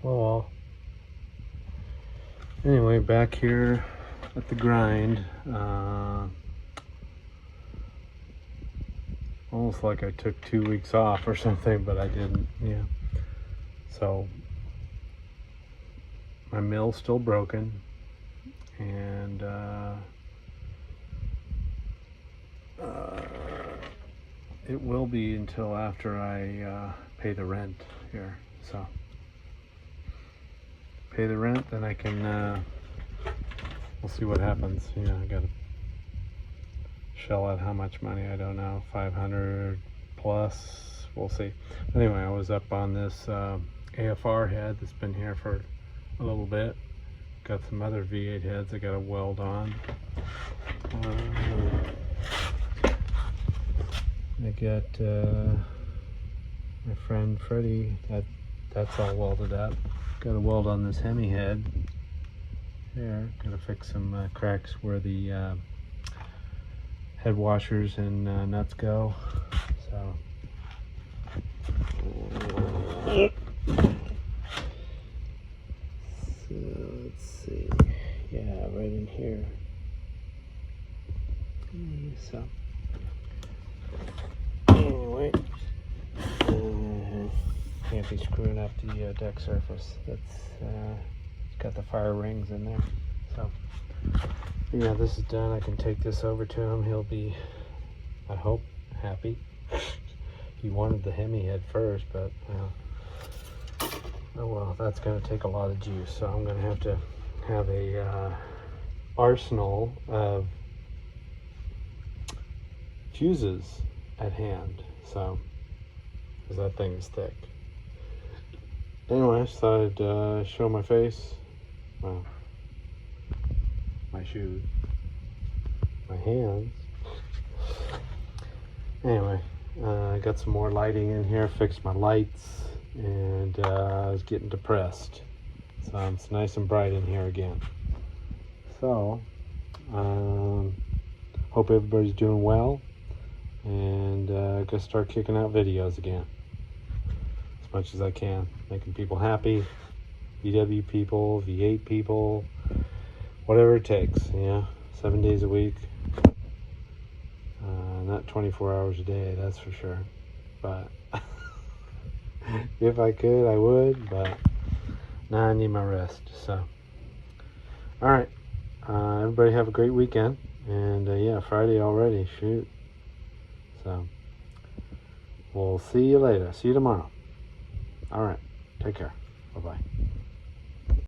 well, anyway, back here at the grind. Almost like I took 2 weeks off or something, but I didn't. Yeah. So my mill's still broken, and it will be until after I pay the rent here. So pay the rent, then I can. We'll see what happens. You know, I gotta shell out how much money, I don't know, 500 plus, we'll see. Anyway, I was up on this AFR head that's been here for a little bit. Got some other V8 heads I got to weld on. I got my friend Freddie, that's all welded up. Got to weld on this Hemi head here. Got to fix some cracks where the head washers and nuts go. So let's see. Yeah, right in here. So anyway, can't be screwing up the deck surface. That's got the fire rings in there. So yeah, this is done. I can take this over to him. He'll be, I hope, happy. He wanted the Hemi head first, but oh well, that's going to take a lot of juice. So I'm going to have a arsenal of fuses at hand. So, because that thing is thick. Anyway, I thought I'd show my face. Well, my shoes, my hands. Anyway, I got some more lighting in here, fixed my lights, and I was getting depressed. So it's nice and bright in here again. So, hope everybody's doing well, and gonna start kicking out videos again as much as I can, making people happy, VW people, V8 people, whatever it takes, 7 days a week, not 24 hours a day, that's for sure, but if I could, I would, but now I need my rest. So alright, everybody have a great weekend, and yeah, Friday already, shoot. So we'll see you later, see you tomorrow. Alright, take care, bye-bye.